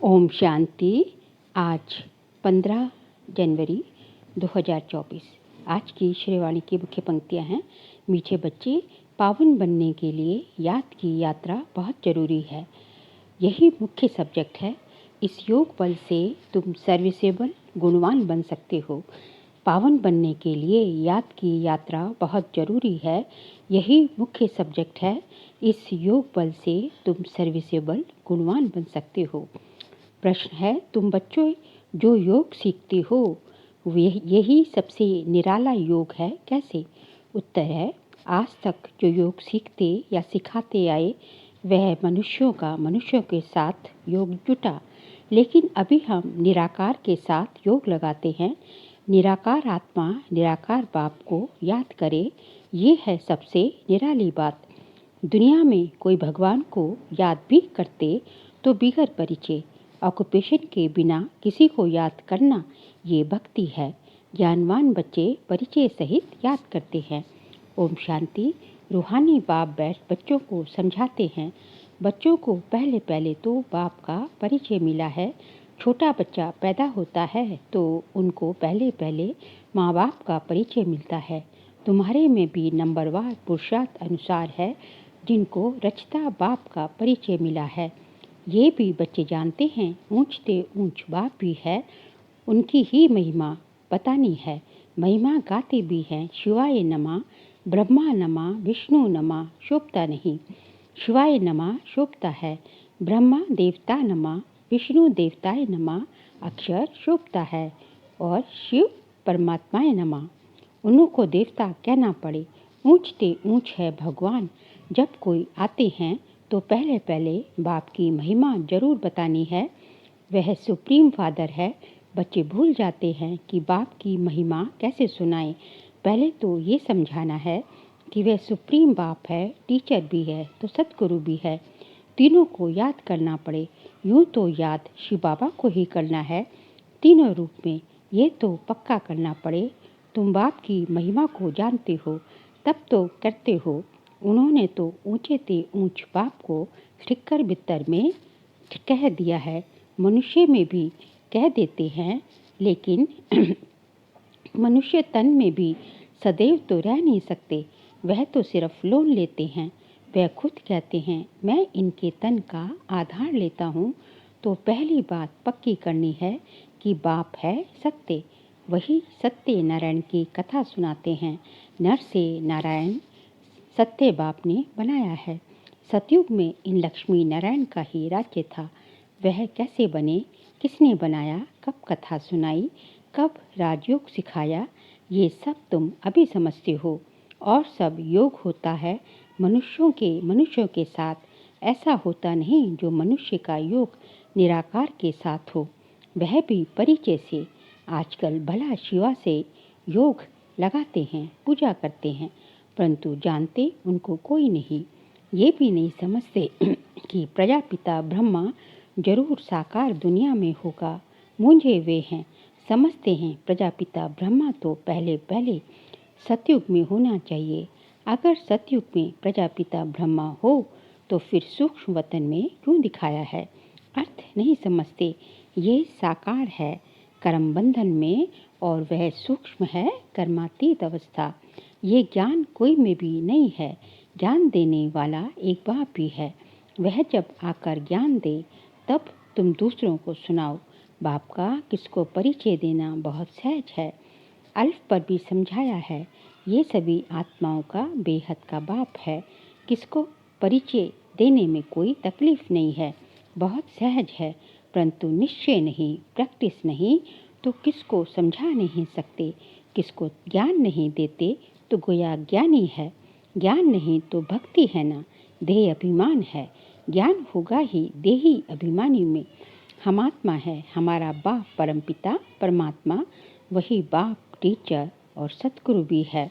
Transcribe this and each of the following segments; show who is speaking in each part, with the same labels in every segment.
Speaker 1: ओम शांति। आज 15 जनवरी 2024। आज की श्रीवाणी की मुख्य पंक्तियां हैं। मीठे बच्चे, पावन बनने के लिए याद की यात्रा बहुत ज़रूरी है। यही मुख्य सब्जेक्ट है। इस योग बल से तुम सर्विसेबल गुणवान बन सकते हो। पावन बनने के लिए याद की यात्रा बहुत ज़रूरी है। यही मुख्य सब्जेक्ट है। इस योग बल से तुम सर्विसेबल गुणवान बन सकते हो। प्रश्न है, तुम बच्चों जो योग सीखते हो यही सबसे निराला योग है, कैसे? उत्तर है, आज तक जो योग सीखते या सिखाते आए वह मनुष्यों के साथ योग जुटा, लेकिन अभी हम निराकार के साथ योग लगाते हैं। निराकार आत्मा निराकार बाप को याद करे, ये है सबसे निराली बात। दुनिया में कोई भगवान को याद भी करते तो बिगर परिचय ऑक्यूपेशन के बिना किसी को याद करना ये भक्ति है। ज्ञानवान बच्चे परिचय सहित याद करते हैं। ओम शांति। रूहानी बाप बैठ बच्चों को समझाते हैं। बच्चों को पहले पहले तो बाप का परिचय मिला है। छोटा बच्चा पैदा होता है तो उनको पहले पहले माँ बाप का परिचय मिलता है। तुम्हारे में भी नंबरवार पुरुषार्थ अनुसार है जिनको रचता बाप का परिचय मिला है। ये भी बच्चे जानते हैं ऊंचते ऊंच बाप भी है, उनकी ही महिमा बतानी है। महिमा गाते भी हैं, शिवाय नमा, ब्रह्मा नमा, विष्णु नमा, शोभता नहीं। शिवाय नमा शोभता है, ब्रह्मा देवता नमा, विष्णु देवताय नमा अक्षर शोभता है, और शिव परमात्माय नमा। उनको देवता कहना पड़े। ऊंचते ऊंच है भगवान। जब कोई आते हैं तो पहले पहले बाप की महिमा जरूर बतानी है। वह सुप्रीम फादर है। बच्चे भूल जाते हैं कि बाप की महिमा कैसे सुनाएं। पहले तो ये समझाना है कि वह सुप्रीम बाप है, टीचर भी है तो सतगुरु भी है। तीनों को याद करना पड़े। यूँ तो याद शिव बाबा को ही करना है, तीनों रूप में। ये तो पक्का करना पड़े। तुम बाप की महिमा को जानते हो तब तो करते हो। उन्होंने तो ऊंचे ते ऊंच बाप को ठिक्कर बित्तर में कह दिया है। मनुष्य में भी कह देते हैं, लेकिन मनुष्य तन में भी सदैव तो रह नहीं सकते। वह तो सिर्फ लोन लेते हैं। वह खुद कहते हैं, मैं इनके तन का आधार लेता हूँ। तो पहली बात पक्की करनी है कि बाप है सत्य। वही सत्य नारायण की कथा सुनाते हैं। नर से नारायण सत्य बाप ने बनाया है। सतयुग में इन लक्ष्मी नारायण का ही राज्य था। वह कैसे बने, किसने बनाया, कब कथा सुनाई, कब राजयोग सिखाया, ये सब तुम अभी समझते हो। और सब योग होता है मनुष्यों के साथ। ऐसा होता नहीं जो मनुष्य का योग निराकार के साथ हो, वह भी परिचय से। आजकल भला शिवा से योग लगाते हैं, पूजा करते हैं, परंतु जानते उनको कोई नहीं। ये भी नहीं समझते कि प्रजापिता ब्रह्मा जरूर साकार दुनिया में होगा। मूंझे वे हैं, समझते हैं प्रजापिता ब्रह्मा तो पहले पहले सतयुग में होना चाहिए। अगर सतयुग में प्रजापिता ब्रह्मा हो तो फिर सूक्ष्म वतन में क्यों दिखाया है? अर्थ नहीं समझते। ये साकार है कर्म बंधन में, और वह सूक्ष्म है कर्मातीत अवस्था। ये ज्ञान कोई में भी नहीं है। ज्ञान देने वाला एक बाप भी है। वह जब आकर ज्ञान दे तब तुम दूसरों को सुनाओ। बाप का किसको परिचय देना बहुत सहज है। अल्फ पर भी समझाया है। ये सभी आत्माओं का बेहद का बाप है। किसको परिचय देने में कोई तकलीफ नहीं है, बहुत सहज है। परंतु निश्चय नहीं, प्रैक्टिस नहीं तो किसको समझा नहीं सकते। किसको ज्ञान नहीं देते तो गोया ज्ञानी है। ज्ञान नहीं तो भक्ति है ना, देह अभिमान है। ज्ञान होगा ही देही अभिमानी में। हम आत्मा है, हमारा बाप परमपिता परमात्मा, वही बाप टीचर और सतगुरु भी है।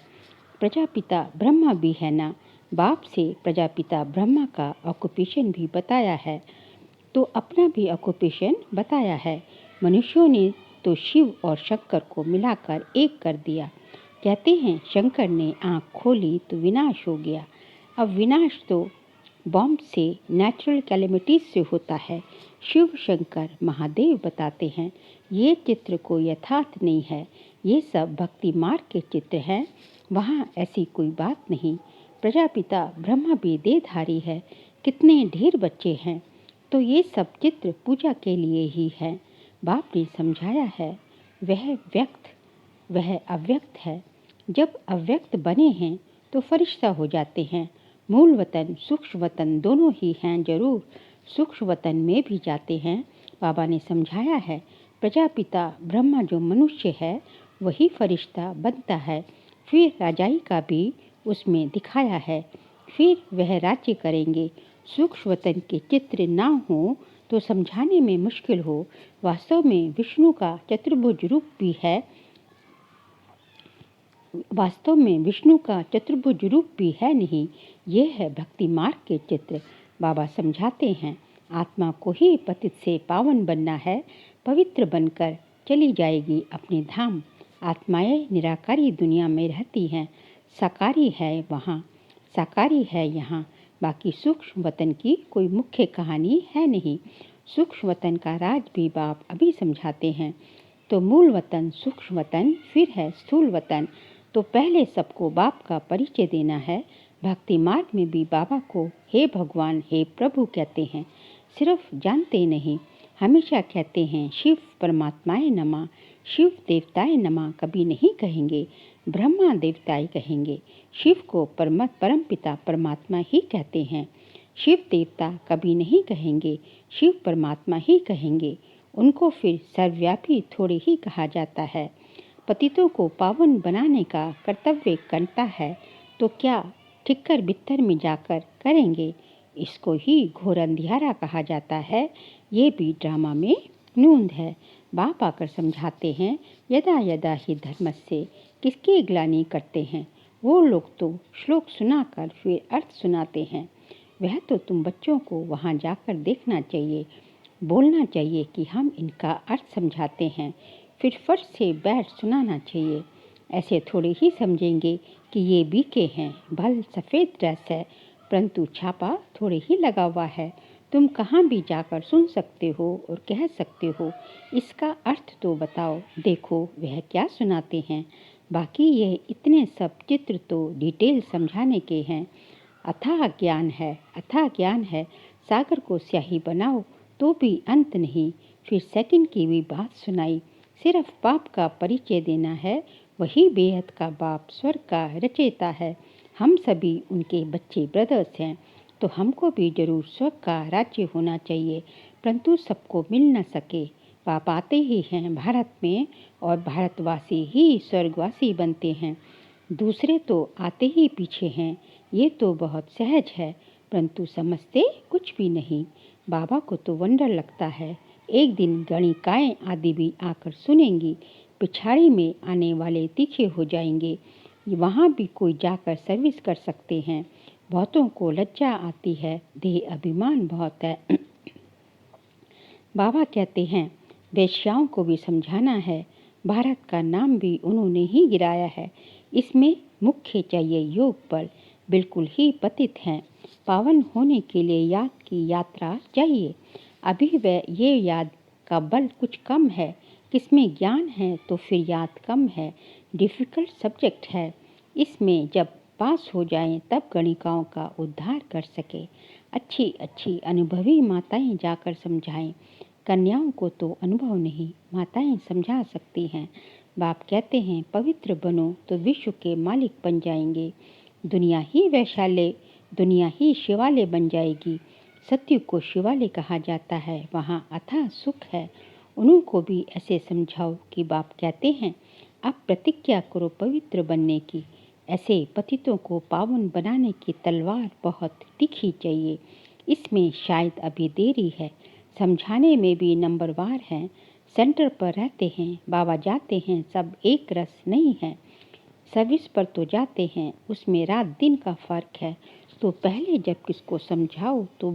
Speaker 1: प्रजापिता ब्रह्मा भी है ना। बाप से प्रजापिता ब्रह्मा का ऑक्यूपेशन भी बताया है, तो अपना भी ऑक्यूपेशन बताया है। मनुष्यों ने तो शिव और शंकर को मिलाकर एक कर दिया। कहते हैं शंकर ने आँख खोली तो विनाश हो गया। अब विनाश तो बॉम्ब से, नेचुरल कैलेमिटीज से होता है। शिव शंकर महादेव बताते हैं ये चित्र कोई यथार्थ नहीं है, ये सब भक्ति मार्ग के चित्र हैं, वहाँ ऐसी कोई बात नहीं। प्रजापिता ब्रह्मा भी देहधारी है, कितने ढेर बच्चे हैं, तो ये सब चित्र पूजा के लिए ही है। बाप ने समझाया है वह अव्यक्त है। जब अव्यक्त बने हैं तो फरिश्ता हो जाते हैं। मूल वतन सूक्ष्म वतन दोनों ही हैं, जरूर सूक्ष्म वतन में भी जाते हैं। बाबा ने समझाया है प्रजापिता ब्रह्मा जो मनुष्य है वही फरिश्ता बनता है, फिर राजाई का भी उसमें दिखाया है, फिर वह राज्य करेंगे। सूक्ष्म वतन के चित्र ना हो तो समझाने में मुश्किल हो। वास्तव में विष्णु का चतुर्भुज रूप भी है नहीं, ये है भक्ति मार्ग के चित्र। बाबा समझाते हैं आत्मा को ही पतित से पावन बनना है, पवित्र बनकर चली जाएगी अपने धाम। आत्माएं निराकारी दुनिया में रहती हैं, साकारी है यहाँ। बाकी सूक्ष्म वतन की कोई मुख्य कहानी है नहीं। सूक्ष्म वतन का राज भी बाप अभी समझाते हैं। तो मूल वतन सूक्ष्म वतन, फिर है स्थूल वतन। तो पहले सबको बाप का परिचय देना है। भक्ति मार्ग में भी बाबा को हे भगवान हे प्रभु कहते हैं, सिर्फ जानते नहीं, हमेशा कहते हैं शिव परमात्माए नमः, शिव देवताए नमः कभी नहीं कहेंगे, ब्रह्मा देवताए कहेंगे। शिव को परम पिता परमात्मा ही कहते हैं, शिव देवता कभी नहीं कहेंगे, शिव परमात्मा ही कहेंगे। उनको फिर सर्वव्यापी थोड़े ही कहा जाता है। पतितों को पावन बनाने का कर्तव्य करता है तो क्या ठिक्कर बित्तर में जाकर करेंगे। इसको ही घोर अंधियारा कहा जाता है। ये भी ड्रामा में नूंद है। बाप आकर समझाते हैं यदा यदा ही धर्मस्य, किसकी ग्लानि करते हैं वो लोग तो श्लोक सुनाकर फिर अर्थ सुनाते हैं। वह तो तुम बच्चों को वहाँ जाकर देखना चाहिए, बोलना चाहिए कि हम इनका अर्थ समझाते हैं, फिर फर्श से बैठ सुनाना चाहिए। ऐसे थोड़े ही समझेंगे कि ये बीके हैं, भल सफ़ेद ड्रेस है, परंतु छापा थोड़े ही लगा हुआ है। तुम कहाँ भी जाकर सुन सकते हो और कह सकते हो इसका अर्थ तो बताओ, देखो वह क्या सुनाते हैं। बाकी ये इतने सब चित्र तो डिटेल समझाने के हैं। अथाह ज्ञान है, सागर को स्याही बनाओ तो भी अंत नहीं। फिर सेकंड की भी बात सुनाई, सिर्फ बाप का परिचय देना है। वही बेहद का बाप स्वर्ग का रचयिता है। हम सभी उनके बच्चे ब्रदर्स हैं, तो हमको भी जरूर स्वर्ग का राज्य होना चाहिए, परंतु सबको मिल न सके। बाप आते ही हैं भारत में और भारतवासी ही स्वर्गवासी बनते हैं, दूसरे तो आते ही पीछे हैं। ये तो बहुत सहज है, परंतु समझते कुछ भी नहीं। बाबा को तो वंडर लगता है। एक दिन गणिकाएँ आदि भी आकर सुनेंगी, पिछाड़ी में आने वाले तीखे हो जाएंगे। वहाँ भी कोई जाकर सर्विस कर सकते हैं। बहुतों को लज्जा आती है, देह अभिमान बहुत है। बाबा कहते हैं वेश्याओं को भी समझाना है। भारत का नाम भी उन्होंने ही गिराया है। इसमें मुख्य चाहिए योग बल, बिल्कुल ही पतित हैं। पावन होने के लिए याद की यात्रा चाहिए। अभी वह ये याद का बल कुछ कम है। किसमें ज्ञान है तो फिर याद कम है। डिफ़िकल्ट सब्जेक्ट है। इसमें जब पास हो जाएं तब गणिकाओं का उद्धार कर सके। अच्छी अच्छी अनुभवी माताएं जाकर समझाएं। कन्याओं को तो अनुभव नहीं, माताएं समझा सकती हैं। बाप कहते हैं पवित्र बनो तो विश्व के मालिक बन जाएंगे। दुनिया ही शिवालय बन जाएगी। सत्य को शिवालय कहा जाता है, वहाँ अथाह सुख है। उनको भी ऐसे समझाओ कि बाप कहते हैं अब प्रतिज्ञा करो पवित्र बनने की। ऐसे पतितों को पावन बनाने की तलवार बहुत तीखी चाहिए। इसमें शायद अभी देरी है। समझाने में भी नंबरवार हैं। सेंटर पर रहते हैं, बाबा जाते हैं, सब एक रस नहीं है। सर्विस पर तो जाते हैं, उसमें रात दिन का फ़र्क है। तो पहले जब किसको समझाओ तो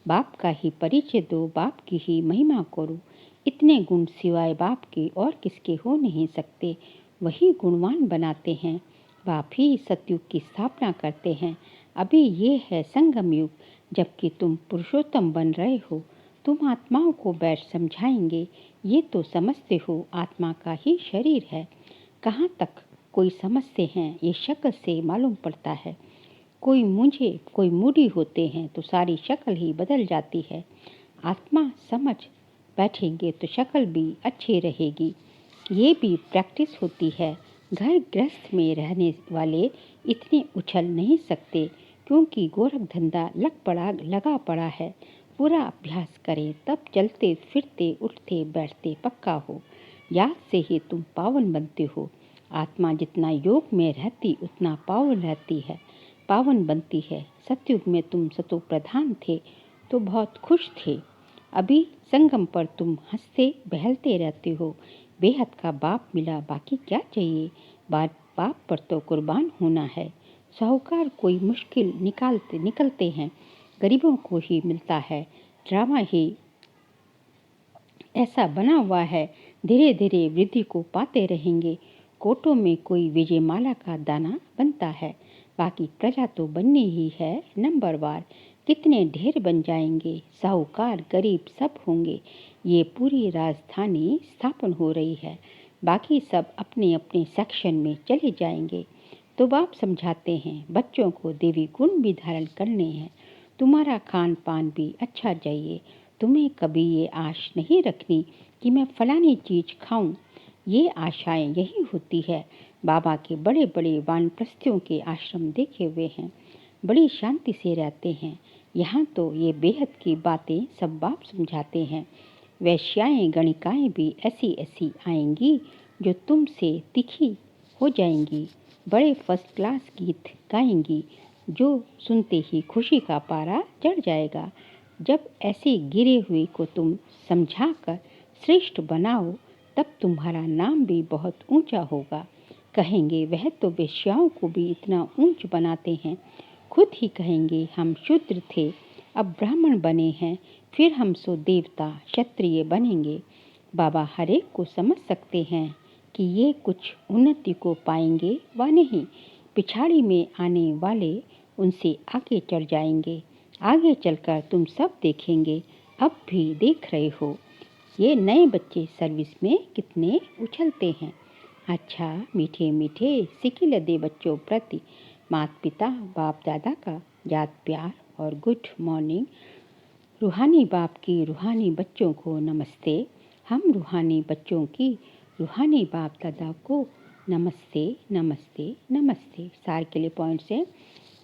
Speaker 1: बाप का ही परिचय दो, बाप की ही महिमा करो। इतने गुण सिवाय बाप के और किसके हो नहीं सकते। वही गुणवान बनाते हैं। बाप ही सतयुग की स्थापना करते हैं। अभी ये है संगम युग। जबकि तुम पुरुषोत्तम बन रहे हो। तुम आत्माओं को बैठ समझाएंगे, ये तो समझते हो आत्मा का ही शरीर है। कहाँ तक कोई समझते हैं ये शक्ल से मालूम पड़ता है। कोई मूडी होते हैं तो सारी शक्ल ही बदल जाती है। आत्मा समझ बैठेंगे तो शक्ल भी अच्छी रहेगी। ये भी प्रैक्टिस होती है। घर गृहस्थ में रहने वाले इतने उछल नहीं सकते, क्योंकि गोरख धंधा लगा पड़ा है। पूरा अभ्यास करें तब चलते फिरते उठते बैठते पक्का हो। याद से ही तुम पावन बनते हो। आत्मा जितना योग में रहती उतना पावन बनती है। सतयुग में तुम सतो प्रधान थे तो बहुत खुश थे। अभी संगम पर तुम हंसते बहलते रहते हो। बेहद का बाप मिला, बाकी क्या चाहिए। बाप पर तो कुर्बान होना है। साहूकार कोई मुश्किल निकलते हैं, गरीबों को ही मिलता है। ड्रामा ही ऐसा बना हुआ है, धीरे धीरे वृद्धि को पाते रहेंगे। कोटों में कोई विजयमाला का दाना बनता है, बाकी प्रजा तो बननी ही है नंबरवार। कितने ढेर बन जाएंगे, साहूकार गरीब सब होंगे। ये पूरी राजधानी स्थापन हो रही है, बाकी सब अपने अपने सेक्शन में चले जाएंगे। तो बाप समझाते हैं बच्चों को देवी गुण भी धारण करने हैं। तुम्हारा खान पान भी अच्छा चाहिए। तुम्हें कभी ये आश नहीं रखनी कि मैं फलानी चीज़ खाऊं। ये आशाएं यही होती है। बाबा के बड़े बड़े वानप्रस्थियों के आश्रम देखे हुए हैं, बड़ी शांति से रहते हैं। यहाँ तो ये बेहद की बातें सब बाप समझाते हैं। वैश्याएं गणिकाएं भी ऐसी ऐसी आएंगी जो तुमसे तीखी हो जाएंगी। बड़े फर्स्ट क्लास गीत गाएंगी जो सुनते ही खुशी का पारा चढ़ जाएगा। जब ऐसे गिरे हुए को तुम समझाकर श्रेष्ठ बनाओ तब तुम्हारा नाम भी बहुत ऊंचा होगा। कहेंगे वह तो वेश्याओं को भी इतना ऊंच बनाते हैं। खुद ही कहेंगे हम शूद्र थे, अब ब्राह्मण बने हैं, फिर हम सो देवता क्षत्रिय बनेंगे। बाबा हरेक को समझ सकते हैं कि ये कुछ उन्नति को पाएंगे व नहीं। पिछाड़ी में आने वाले उनसे आगे चढ़ जाएंगे। आगे चलकर तुम सब देखेंगे, अब भी देख रहे हो। ये नए बच्चे सर्विस में कितने उछलते हैं। अच्छा मीठे मीठे सिकिल दे बच्चों प्रति माता पिता बाप दादा का याद प्यार और गुड मॉर्निंग। रूहानी बाप की रूहानी बच्चों को नमस्ते। हम रूहानी बच्चों की रूहानी बाप दादा को नमस्ते नमस्ते नमस्ते। सार के लिए पॉइंट से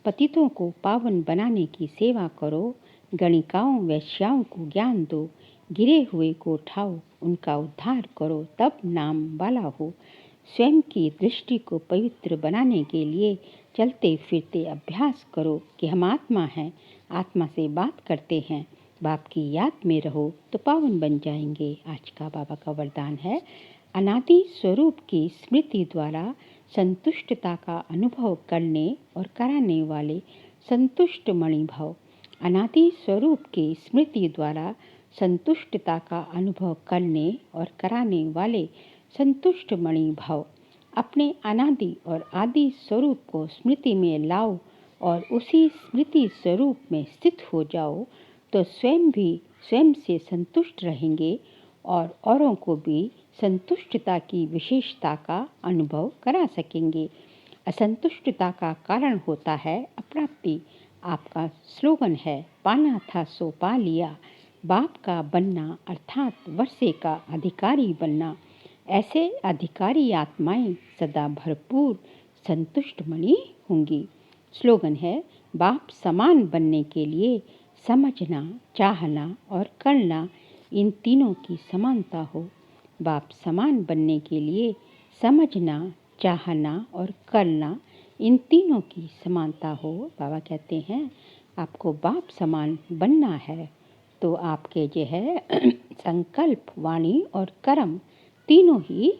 Speaker 1: पतितों को पावन बनाने की सेवा करो। गणिकाओं वैश्याओं को ज्ञान दो। गिरे हुए को उठाओ, उनका उद्धार करो, तब नाम वाला हो। स्वयं की दृष्टि को पवित्र बनाने के लिए चलते फिरते अभ्यास करो कि हम आत्मा हैं, आत्मा से बात करते हैं। बाप की याद में रहो तो पावन बन जाएंगे। आज का बाबा का वरदान है, अनादि स्वरूप की स्मृति द्वारा संतुष्टता का अनुभव करने और कराने वाले संतुष्ट मणि भव। अनादि स्वरूप की स्मृति द्वारा संतुष्टता का अनुभव करने और कराने वाले संतुष्ट मणि भव। अपने अनादि और आदि स्वरूप को स्मृति में लाओ और उसी स्मृति स्वरूप में स्थित हो जाओ तो स्वयं से संतुष्ट रहेंगे और औरों को भी संतुष्टता की विशेषता का अनुभव करा सकेंगे। असंतुष्टता का कारण होता है अप्राप्ति। आपका स्लोगन है, पाना था सो पा लिया। बाप का बनना अर्थात वर्षे का अधिकारी बनना। ऐसे अधिकारी आत्माएं सदा भरपूर संतुष्ट मणि होंगी। स्लोगन है, बाप समान बनने के लिए समझना, चाहना और करना, इन तीनों की समानता हो। बाप समान बनने के लिए समझना, चाहना और करना, इन तीनों की समानता हो। बाबा कहते हैं आपको बाप समान बनना है तो आपके जो है संकल्प, वाणी और कर्म तीनों ही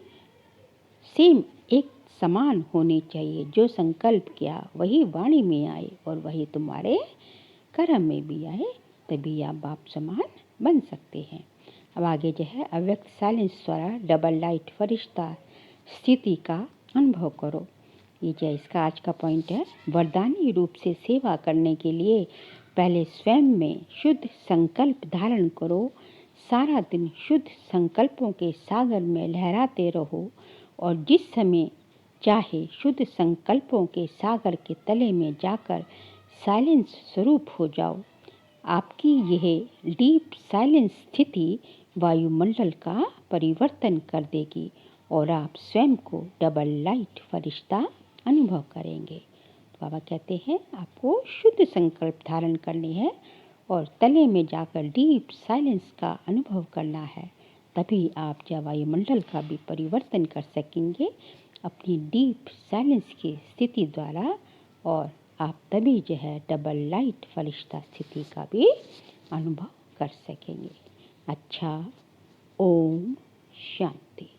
Speaker 1: सेम एक समान होने चाहिए। जो संकल्प किया वही वाणी में आए और वही तुम्हारे कर्म में भी आए, तभी आप बाप समान बन सकते हैं। अब आगे जो है अव्यक्त साइलेंस द्वारा डबल लाइट फरिश्ता स्थिति का अनुभव करो। ये जो इसका आज का पॉइंट है, वरदानी रूप से सेवा करने के लिए पहले स्वयं में शुद्ध संकल्प धारण करो। सारा दिन शुद्ध संकल्पों के सागर में लहराते रहो और जिस समय चाहे शुद्ध संकल्पों के सागर के तले में जाकर साइलेंस स्वरूप हो जाओ। आपकी यह डीप साइलेंस स्थिति वायुमंडल का परिवर्तन कर देगी और आप स्वयं को डबल लाइट फरिश्ता अनुभव करेंगे। बाबा कहते हैं आपको शुद्ध संकल्प धारण करनी है और तले में जाकर डीप साइलेंस का अनुभव करना है। तभी आप वायुमंडल का भी परिवर्तन कर सकेंगे अपनी डीप साइलेंस की स्थिति द्वारा और आप तभी डबल लाइट फरिश्ता स्थिति का भी अनुभव कर सकेंगे। अच्छा, ओम शांति।